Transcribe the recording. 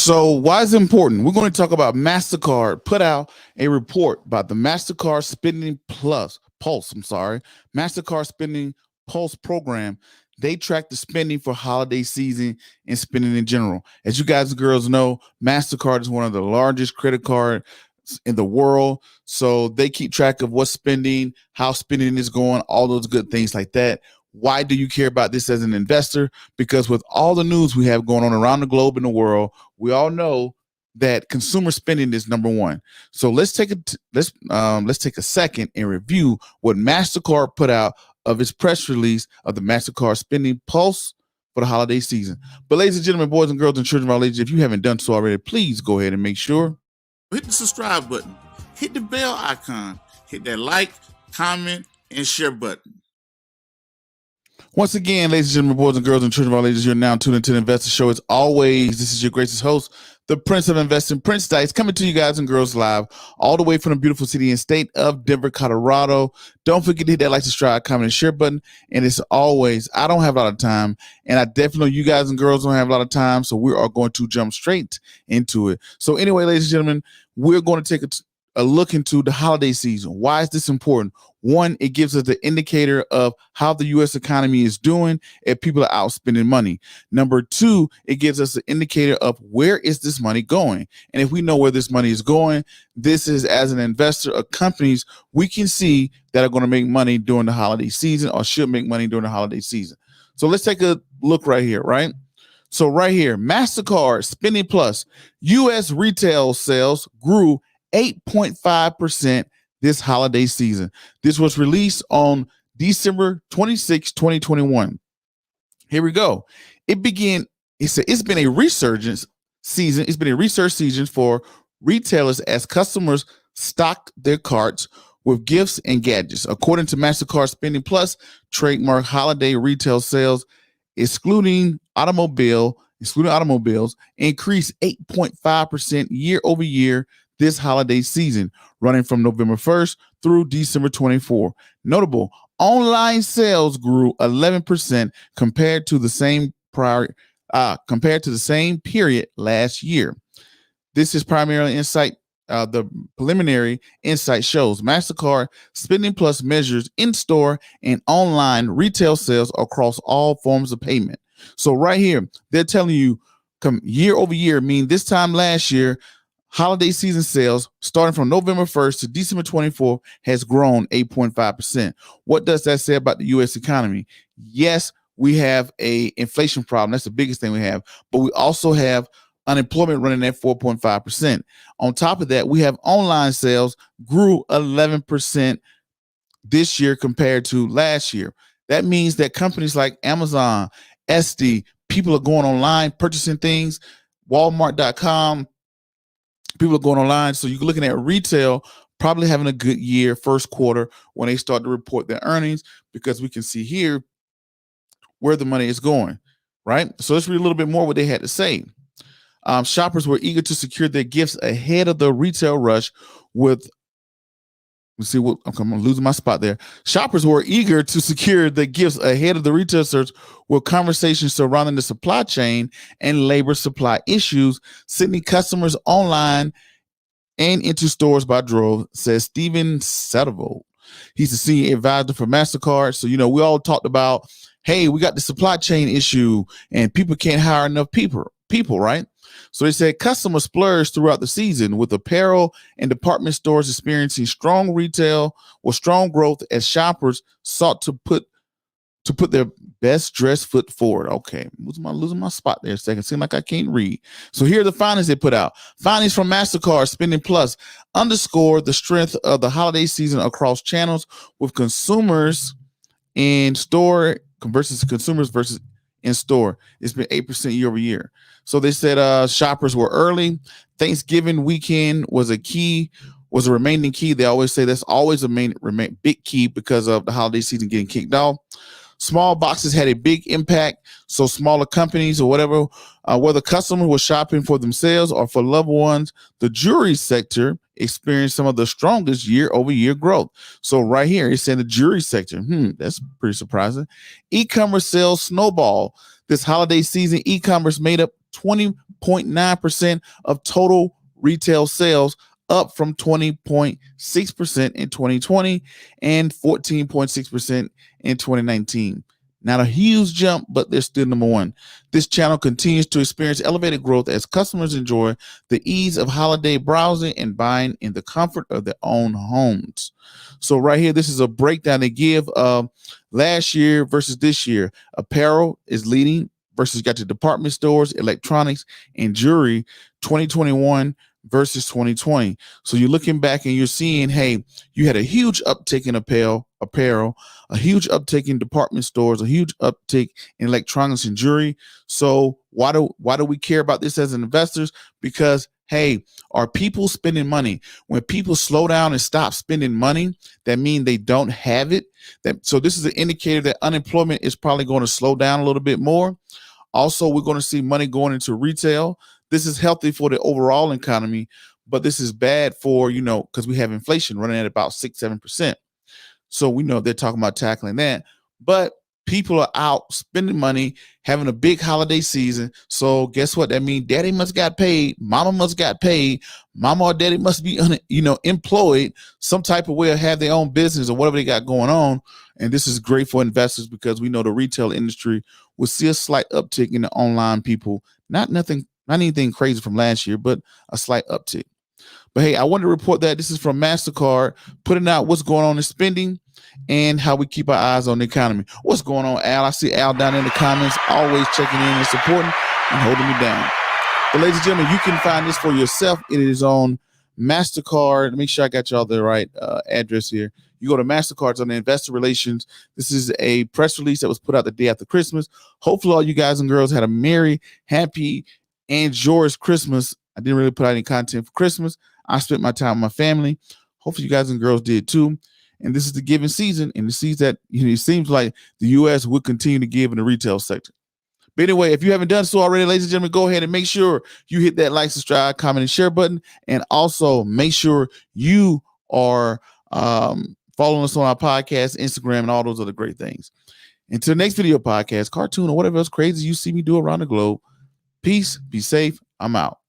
So why is it important? We're going to talk about MasterCard put out a report about the MasterCard Spending Plus Pulse. I'm sorry, MasterCard Spending Pulse program. They track the spending for holiday season and spending in general. As you guys and girls know, MasterCard is one of the largest credit card in the world. So they keep track of what's spending, how spending is going, all those good things like that. Why do you care about this as an investor? Because with all the news we have going on around the globe and the world, we all know that consumer spending is number one. So let's take a second and review what MasterCard put out of its press release of the MasterCard Spending Pulse for the holiday season. But ladies and gentlemen, boys and girls and children of all ages, if you haven't done so already, please go ahead and make sure. Hit the subscribe button, hit the bell icon, hit that like, comment, and share button. Once again, ladies and gentlemen, boys and girls and children of all ages, you're now tuned into the Investor Show. As always, this is your gracious host, the Prince of Investing, Prince Dice, coming to you guys and girls live all the way from the beautiful city and state of Denver, Colorado. Don't forget to hit that like, subscribe, comment, and share button. And as always, I don't have a lot of time, and I definitely know you guys and girls don't have a lot of time, so we are going to jump straight into it. So anyway, ladies and gentlemen, we're going to take a look into the holiday season. Why is this important? One, it gives us the indicator of how the U.S. economy is doing if people are out spending money. Number two, it gives us an indicator of where is this money going. And if we know where this money is going, this is, as an investor of companies, we can see that are going to make money during the holiday season or should make money during the holiday season. So let's take a look right here, right? So right here, MasterCard Spending Plus, U.S. retail sales grew 8.5% this holiday season. This was released on December 26, 2021. Here we go. It's been a resurgence season. It's been a research season for retailers as customers stocked their carts with gifts and gadgets. According to MasterCard Spending Plus, trademark holiday retail sales, excluding automobiles, increased 8.5% year over year this holiday season, running from November 1st through December 24. Notable, online sales grew 11% compared to the same period last year. This is primarily insight. The preliminary insight shows MasterCard Spending Plus measures in-store and online retail sales across all forms of payment. So right here, they're telling you year over year, mean this time last year, holiday season sales starting from November 1st to December 24th has grown 8.5%. What does that say about the U.S. economy? Yes, we have a inflation problem. That's the biggest thing we have. But we also have unemployment running at 4.5%. On top of that, we have online sales grew 11% this year compared to last year. That means that companies like Amazon, Etsy, people are going online, purchasing things, Walmart.com, people are going online. So you're looking at retail probably having a good year first quarter when they start to report their earnings, because we can see here where the money is going, right? So let's read a little bit more what they had to say. Shoppers were eager to secure their gifts ahead of the retail rush with I'm losing my spot there. Shoppers were eager to secure the gifts ahead of the retail surge with conversations surrounding the supply chain and labor supply issues, sending customers online and into stores by drove, says Steven Sattervold. He's the senior advisor for MasterCard. So, we all talked about, hey, we got the supply chain issue and people can't hire enough people, right? So they said customers splurged throughout the season, with apparel and department stores experiencing strong growth as shoppers sought to put their best dressed foot forward. Okay, losing my spot there a second. Seems like I can't read. So here are the findings they put out. Findings from MasterCard Spending Plus underscore the strength of the holiday season across channels, with consumers in store versus consumers versus in store. It's been 8% year over year. So they said shoppers were early. Thanksgiving weekend was a remaining key. They always say that's always a big key because of the holiday season getting kicked off. Small boxes had a big impact. So smaller companies or whatever, whether customers were shopping for themselves or for loved ones, the jewelry sector experienced some of the strongest year-over-year growth. So right here, it's in the jewelry sector. That's pretty surprising. E-commerce sales snowball. This holiday season, e-commerce made up 20 20.9% of total retail sales, up from 20.6% in 2020 and 14.6% in 2019. Not a huge jump, but they're still number one. This channel continues to experience elevated growth as customers enjoy the ease of holiday browsing and buying in the comfort of their own homes. So right here, this is a breakdown they give of last year versus this year. Apparel is leading versus you got your department stores, electronics, and jewelry, 2021 versus 2020. So you're looking back and you're seeing, hey, you had a huge uptick in apparel, a huge uptick in department stores, a huge uptick in electronics and jewelry. So why do we care about this as investors? Because hey, are people spending money? When people slow down and stop spending money, that means they don't have it. So this is an indicator that unemployment is probably going to slow down a little bit more. Also, we're going to see money going into retail. This is healthy for the overall economy, but this is bad for, because we have inflation running at about 6-7%. So we know they're talking about tackling that, but people are out spending money, having a big holiday season. So guess what? That means daddy must got paid, mama must got paid, mama or daddy must be, employed some type of way or have their own business or whatever they got going on. And this is great for investors because we know the retail industry will see a slight uptick in the online people. Not anything crazy from last year, but a slight uptick. But hey, I wanted to report that this is from MasterCard, putting out what's going on in spending and how we keep our eyes on the economy. What's going on, Al? I see Al down in the comments, always checking in and supporting and holding me down. But ladies and gentlemen, you can find this for yourself. It is on MasterCard. Make sure I got y'all the right address here. You go to MasterCard's on the investor relations. This is a press release that was put out the day after Christmas. Hopefully all you guys and girls had a merry, happy, and joyous Christmas. I didn't really put out any content for Christmas. I spent my time with my family. Hopefully you guys and girls did too. And this is the giving season, and it seems that it seems like the U.S. will continue to give in the retail sector. But anyway, if you haven't done so already, ladies and gentlemen, go ahead and make sure you hit that like, subscribe, comment, and share button. And also make sure you are following us on our podcast, Instagram, and all those other great things. Until the next video podcast, cartoon, or whatever else crazy you see me do around the globe. Peace, be safe. I'm out.